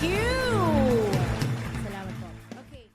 you! Salamat po. Okay.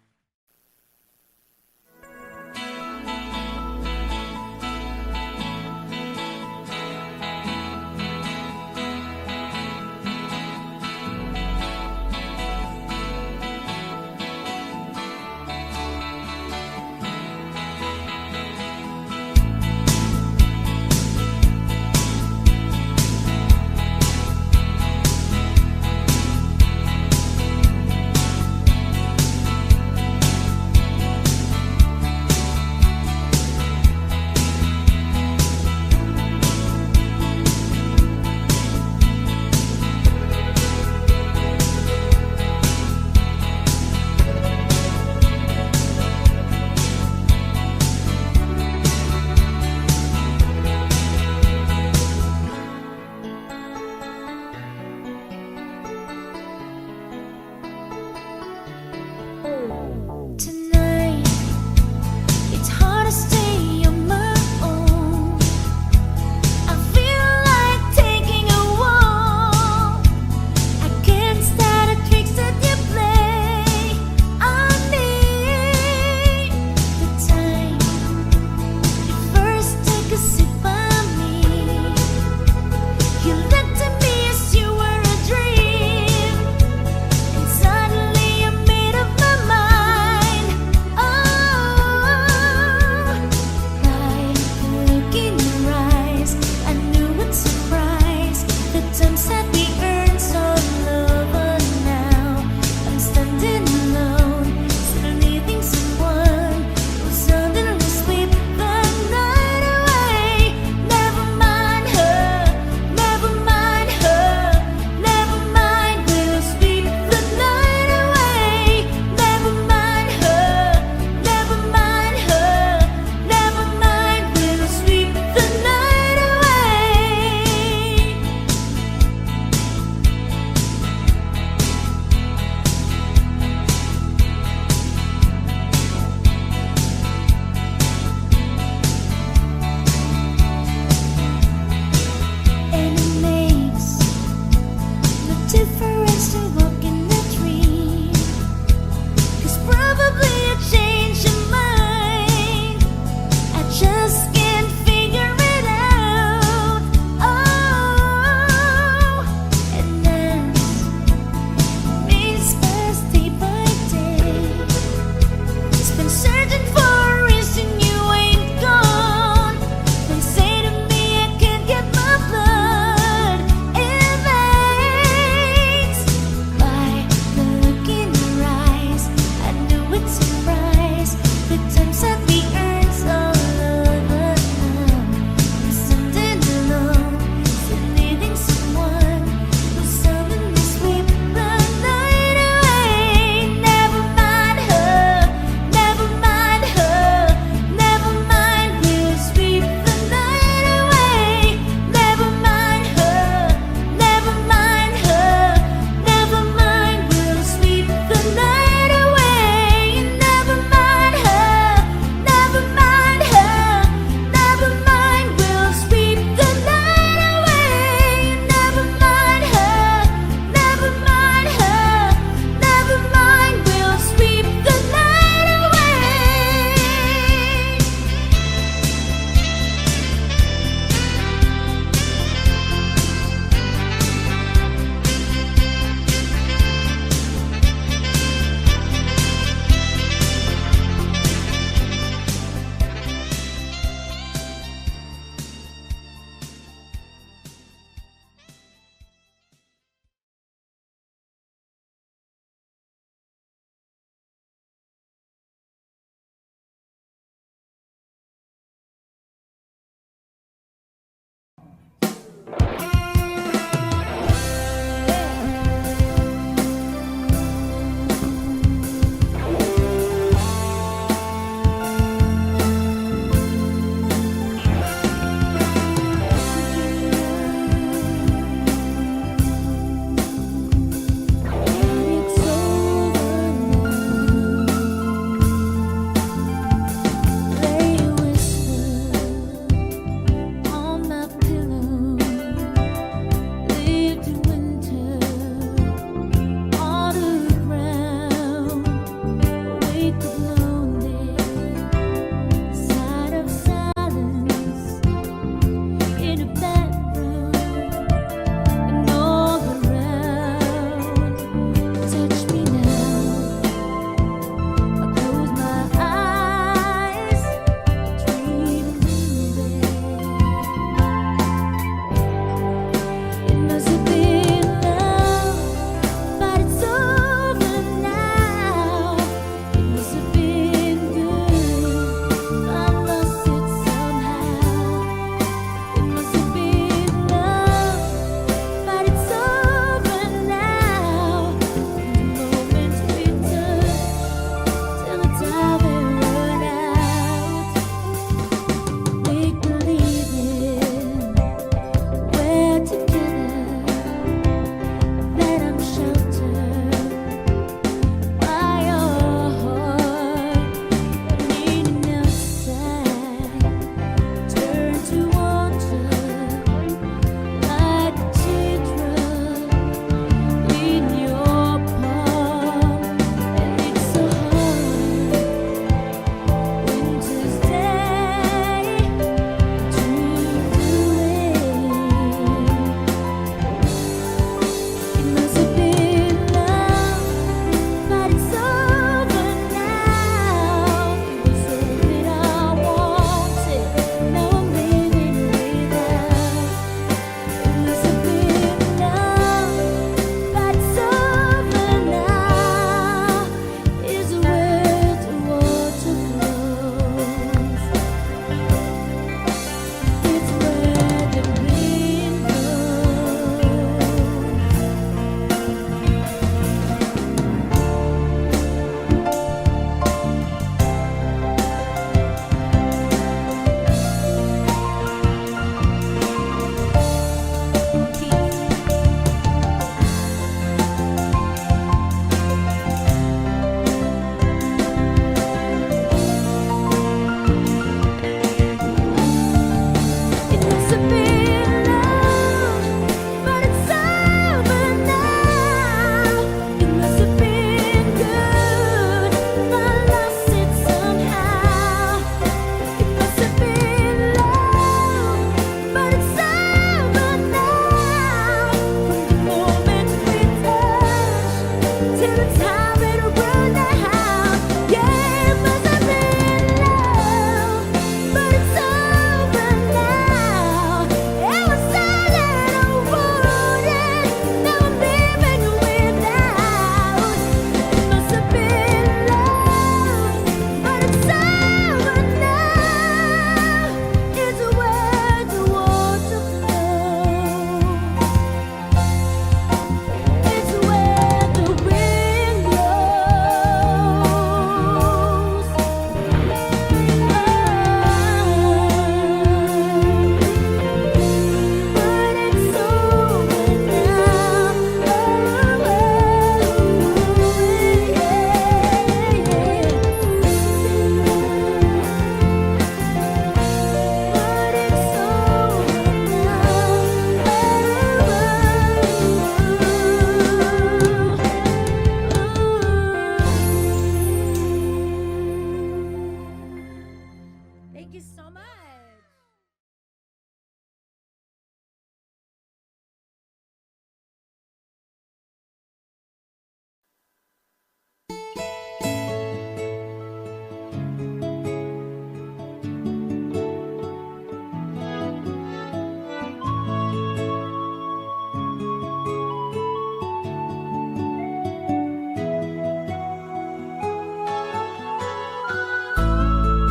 Thank you so much.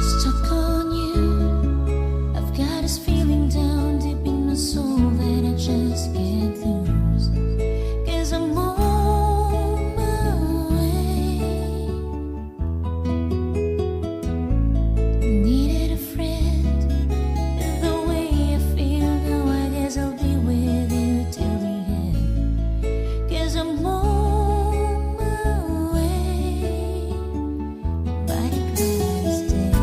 Stuck on you, I've got this feeling down deep in my soul that I just can't lose. 'Cause I'm on my way. Needed a friend, the way I feel now, I guess I'll be with you till the end. 'Cause I'm on my way. Mighty glad to stay.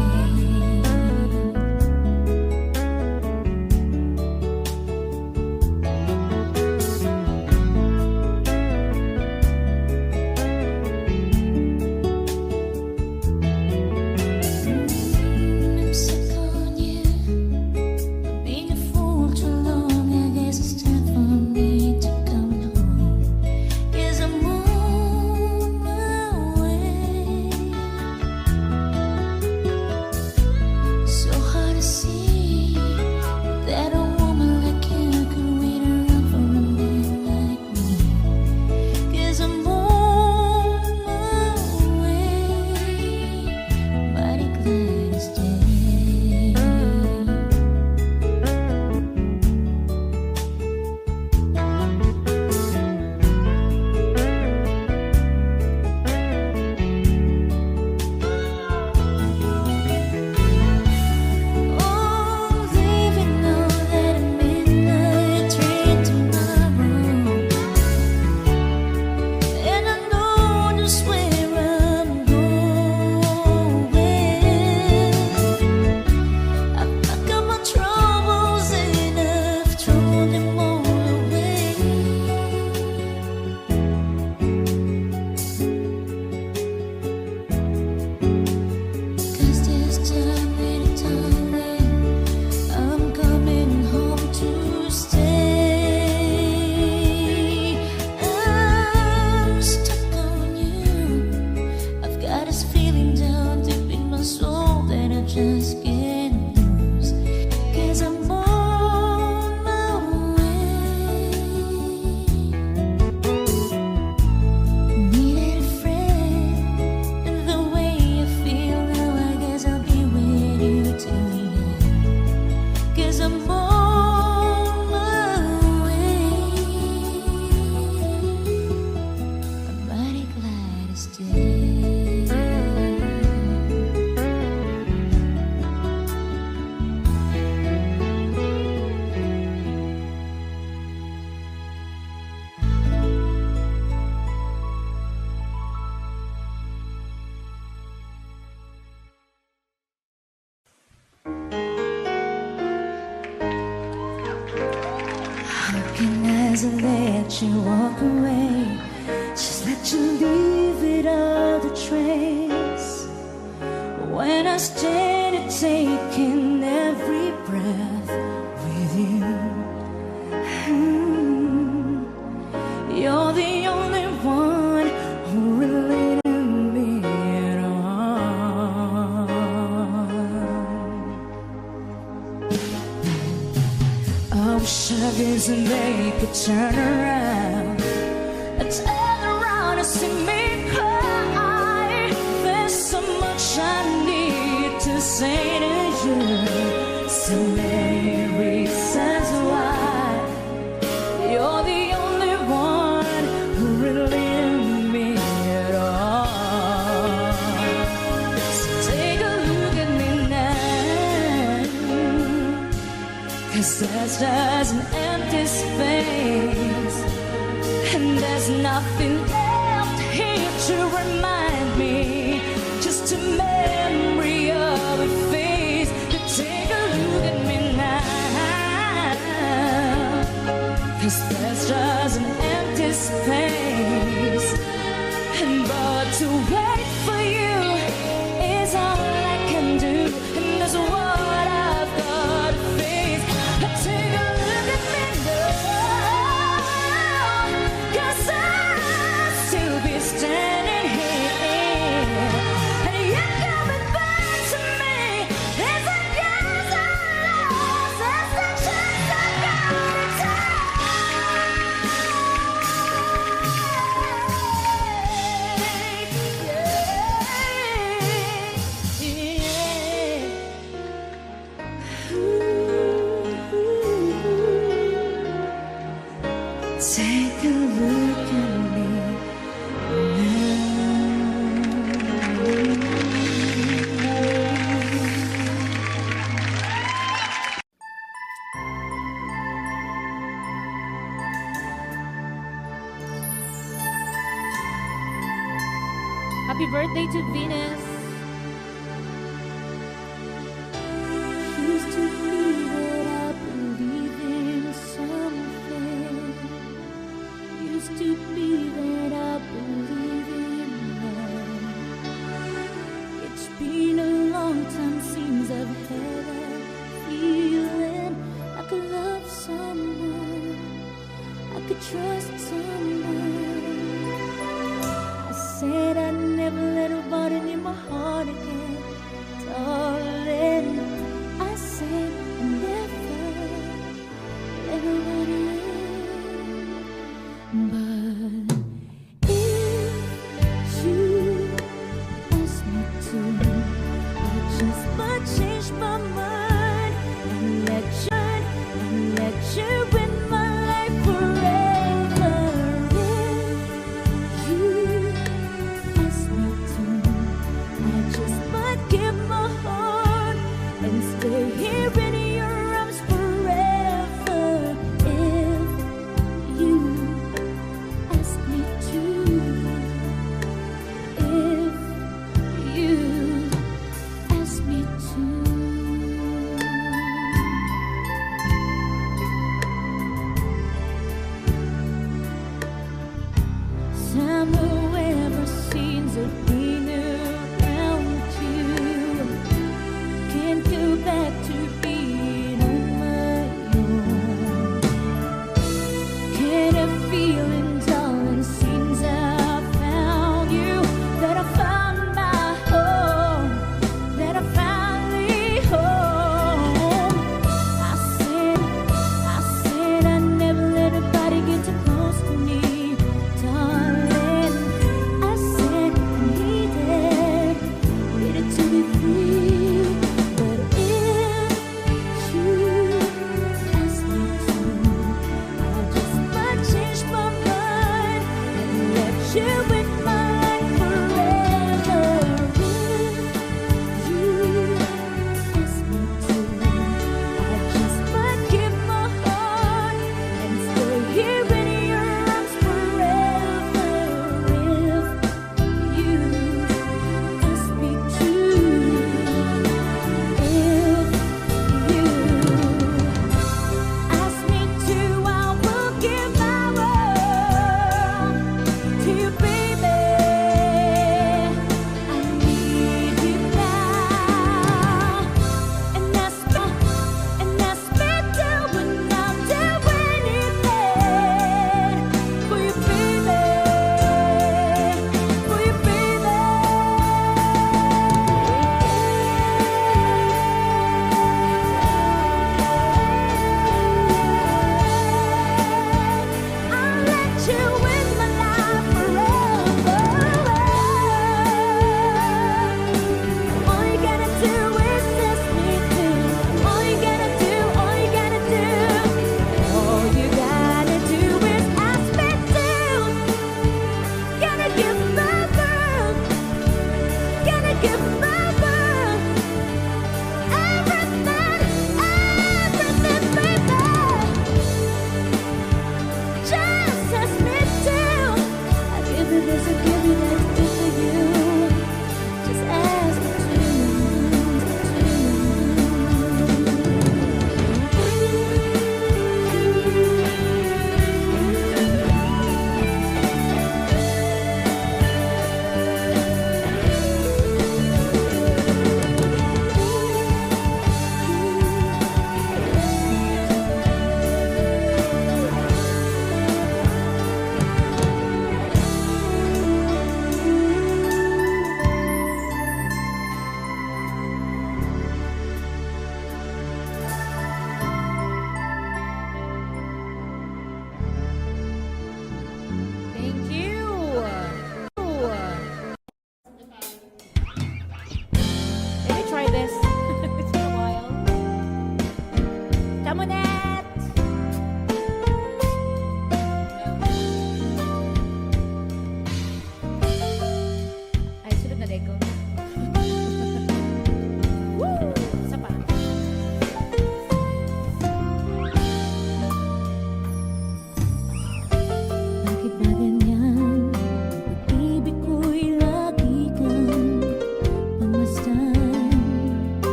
I'm stuck on you. I've been a fool too long. I guess it's time for me to come home. 'Cause I'm on my way. So hard to see that a woman like you could wait around for a man like me. 'Cause I'm on my way. Mighty glad to stay. Oh, leaving now that at midnight train tomorrow. And I know just where I'm going. I've got my troubles and I've thrown them all away. 'Cause this time and time when I'm coming home to stay. I'm stuck on you. I've got this feeling down deep in my soul that I just can't lose. 'Cause I'm on my way. Needed a friend, and the way I feel now, I guess I'll be with you till the end. 'Cause I'm on my way. I'm mighty glad to stay. Looking as I let you walk away, just let you leave without a trace. When I stand and taking every breath with you, you're the only one who could turn around and see me cry. There's so much I need to say to you, so many reasons why you're the only one who really knew me at all. So take a look at me now, 'cause there's just an empty space, and there's nothing left here to remind me, just a memory of a face. But take a look at me now, 'cause there's just an empty space, and but to wait for you is all I can do, and that's what I've got to face. But take a look at me now, 'cause I'll still be standing here, and you're coming back to me. There's a guess I lost, there's a chance I gotta take. Take a look at me Happy birthday to Venus. Used to be that I believe in something. Used to be that I believe in love. It's been a long time since I've had a feeling I could love someone, I could trust someone. I said I'd never let nobody in my heart.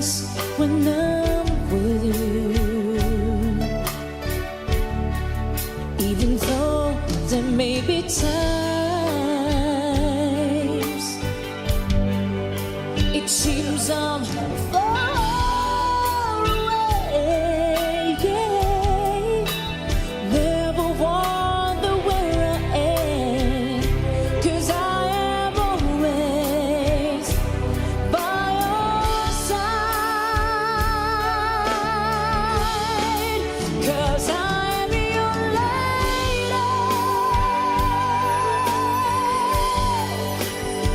sense when I'm with you. Even though there may be times it seems I'm far away, yeah. Never wonder where I am, 'cause I am always by your side, 'cause I am your lady,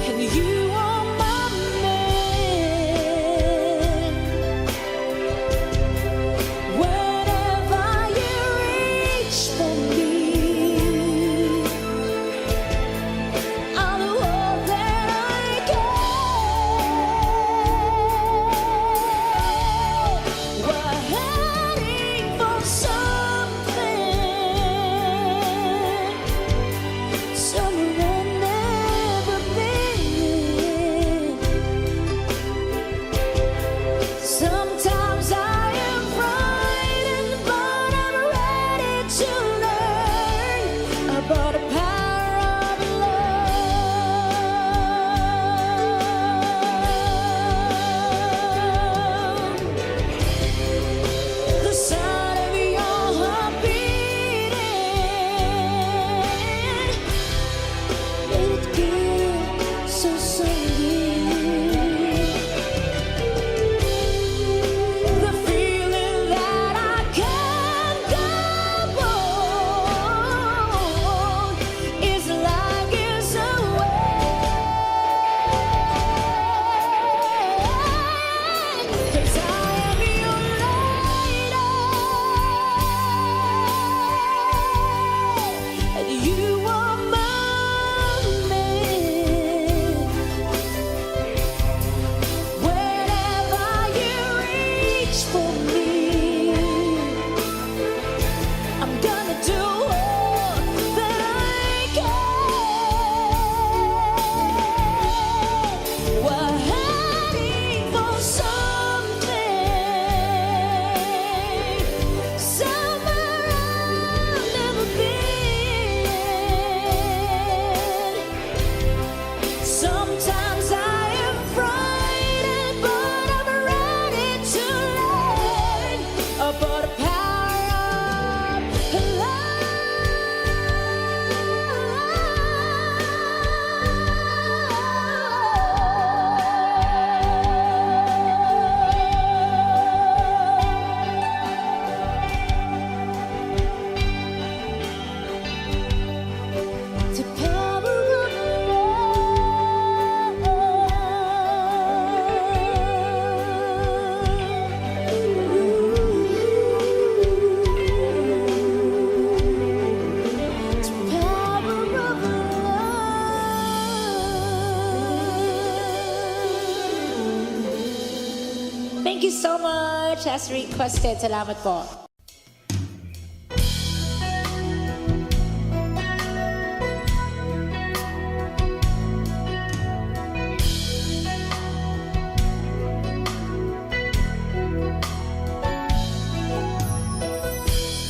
and you are my man. Whenever you reach for me, I'm the all that I get. We're heading for something, somewhere I've never been. Sometimes I am frightened, but I'm ready to learn about the power of love. The sound of your heart beating, let it get so sweet. The feeling that I can't go on is like it's away, 'cause I am your lady, and you are my man. Whenever you reach for me, I'm gonna do all that I can. We're heading for something, somewhere I've never been. Sometimes I am frightened, but I'm ready to learn about the power of love. The power of Thank you so much. As requested, salamat po.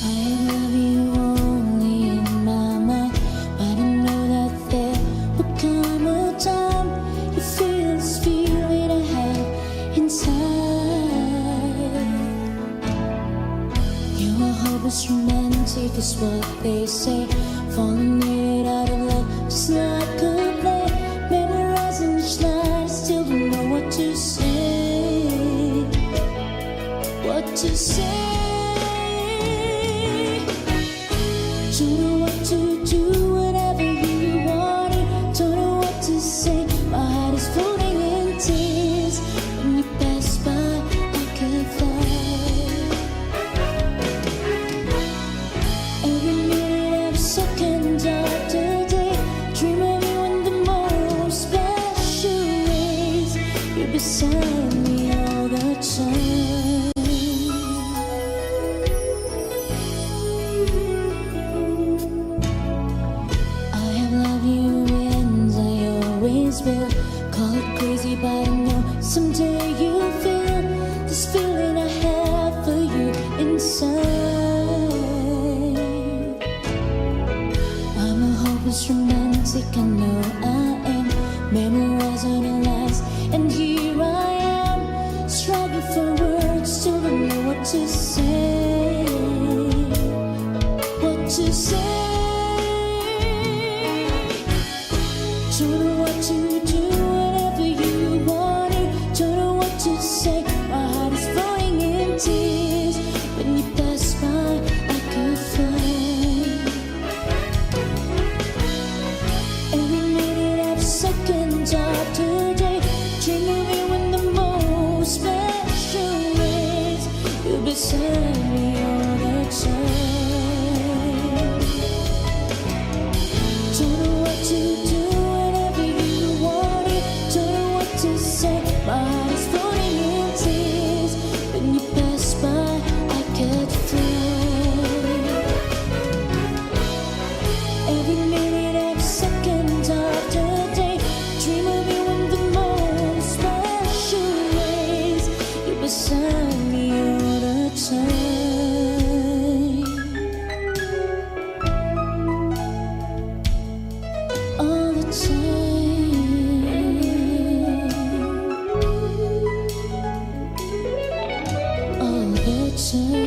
I love you only in my mind, but I know that there will come a time you feel this feeling I have inside. Your hope is romantic, is what they say. Falling made out of love, just like a play. Memorizing each line, I still don't know what to say. What to say? Don't know what to do, whatever you want it. Don't know what to say. My heart is floating in tears. When you pass by, I could fly. Every minute, every second of the day, dream of you in the most special ways. You're beside me all the time. Will call it crazy, but I know someday you'll feel this feeling I have for you inside. I'm a hopeless romantic, I know I am. Memorizing the lines, and here I am, struggling for words, still don't know what to say. What to say? Don't know what to do, whatever you want it. Don't know what to say. My heart is falling in tears. When you pass by, I could fly. Every minute, every second of the day, dream of you in the most special ways. You're beside me all the time. Don't know what to do, whatever you want it. Don't know what to say. My heart is floating in tears. When you pass by, I could fly. Every minute, every second of the day, dream of you in the most special ways. You're beside me all the time. All the time. All the time.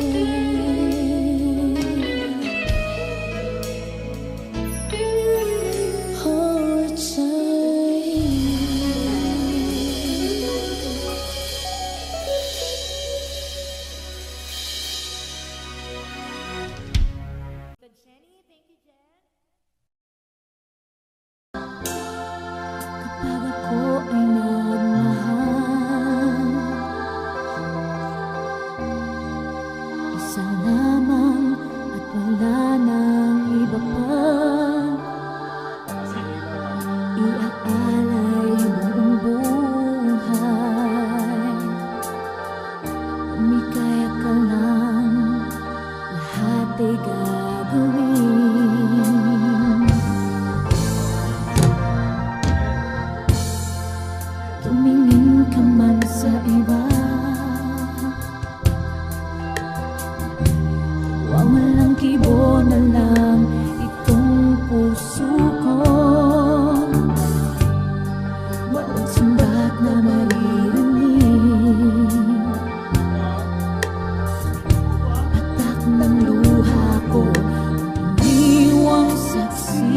All the Kapag ako ay nagmahal, isa lamang at wala nang iba pa. Iaalay buong buhay. Umikaya ka lang, lahat ay gagawin. Tumingin ka man sa iba, walang kibo na lang itong puso ko. Walang sumbat na maririnig, patak ng luha ko, iniwang saksi.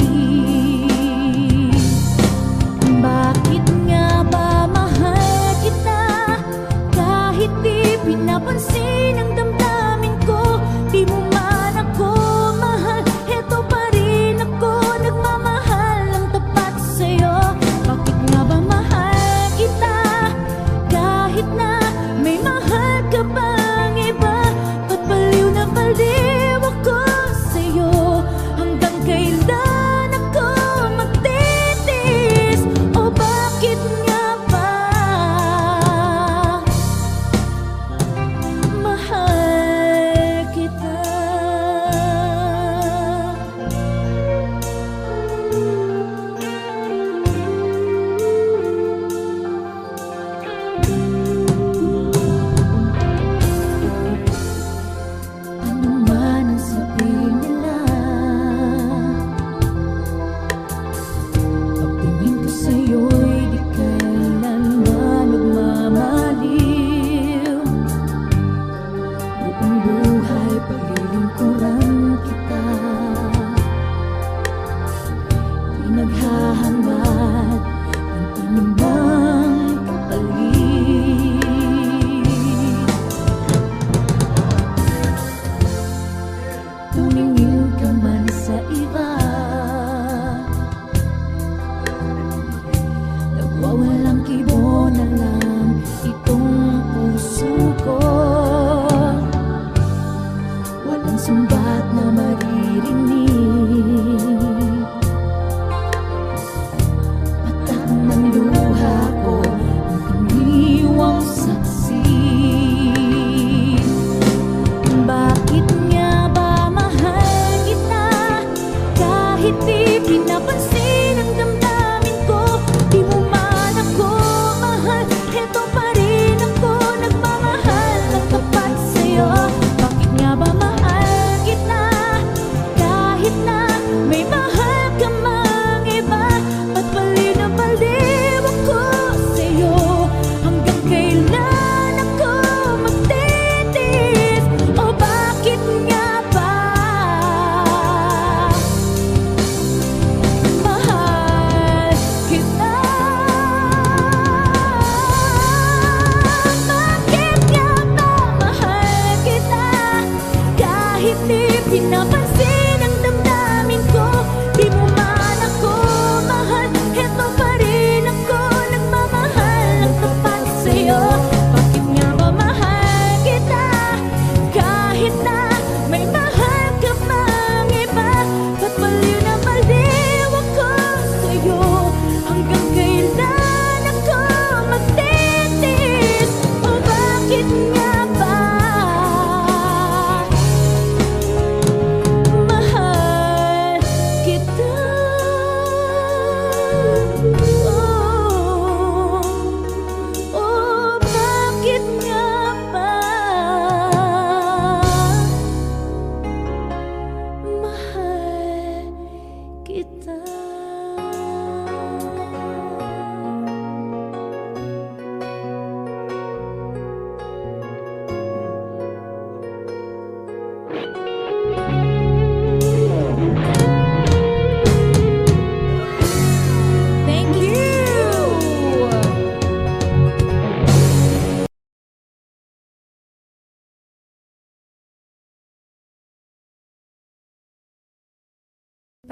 Bakit nga ba mahal kita?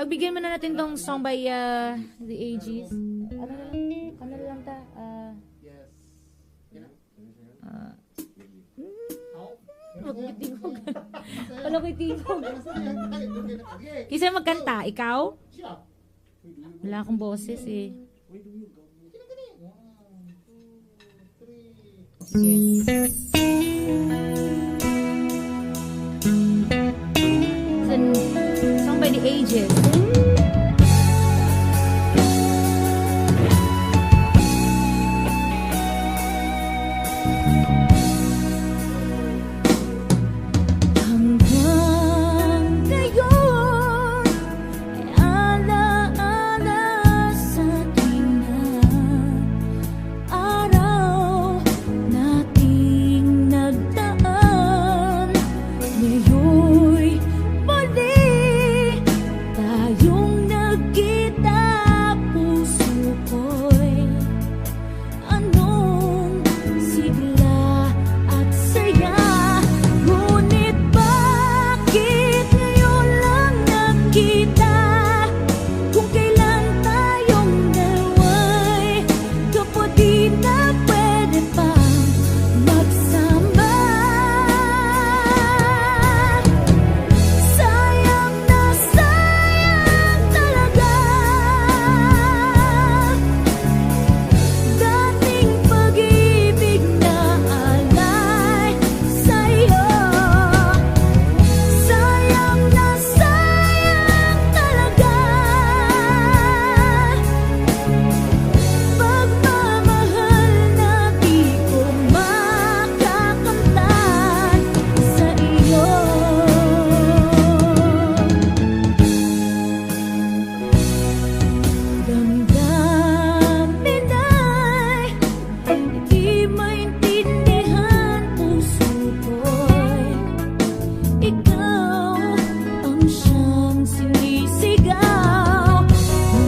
Pagbigyan mo na natin tong song by The Aegis. Ano lang ta? Magbitingog. Wala ko'y tingog. Kisa magkanta, ikaw? Wala akong boses eh. Sige. Song by The Aegis. Hanggang ngayon ay alaala sa akin na araw nating nagdaan. Ngayon'y muli tayong nagkita, puso ko'y anong sigla at saya. Ngunit bakit ngayon lang nakita? Kung kailan tayong dalawa'y kapatid na pwede pa magsama. Sayang na sayang talaga dating pag-ibig na alay sa'yo. Sayang na sayang talaga pagmamahal na di ko makakamtan sa iyo. Damdamin ay di maintindihan, puso ko'y ikaw ang siyang sinisigaw.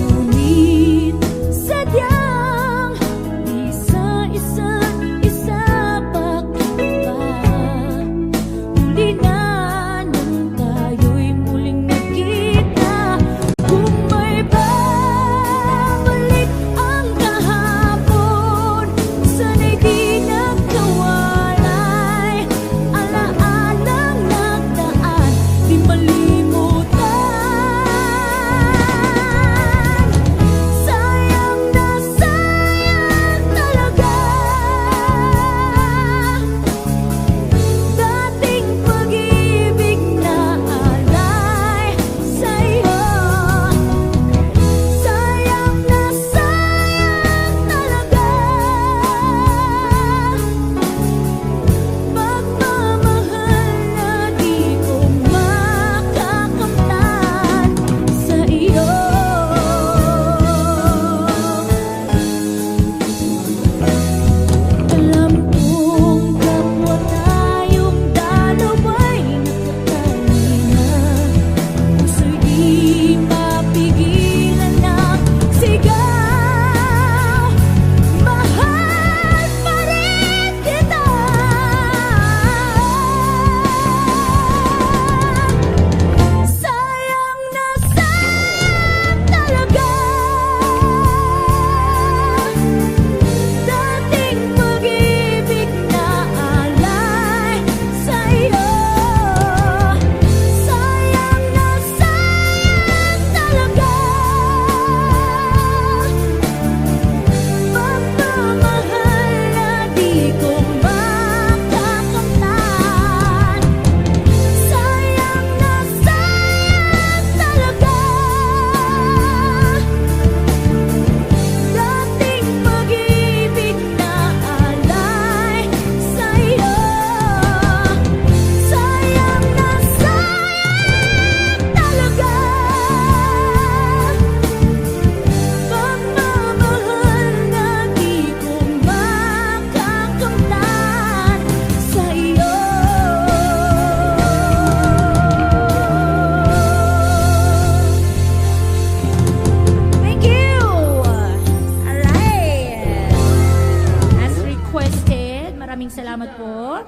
Ngunit sadyang di sa isa't isa, bakit ba huli na nang tayo'y muling nagkita? Kung may babalik ang kahapon, sana'y di nagkawalay. Alaalang nagdaan, di malimutan. Sayang na sayang talaga dating pag-ibig na alay sa'yo. Sayang na sayang talaga pagmamahal na di ko makakamtan sa iyo. Alam kong kapwa tayong dalawa'y nakatali na, puso'y di mapigilan ng sigaw. Mahal pa rin kita. Sayang na sayang talaga dating pag-ibig na alay sa'yo. Sayang na sayang talaga pagmamahal na di ko makakamtan. Sayang na sayang talaga dating pag-ibig na alay sa'yo. Sayang na sayang talaga pagmamahal na di ko makakamtan sa iyo. Thank you! Alright. As requested, maraming salamat po.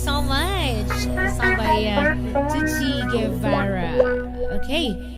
so much. Song by Tucci Guevara. Okay.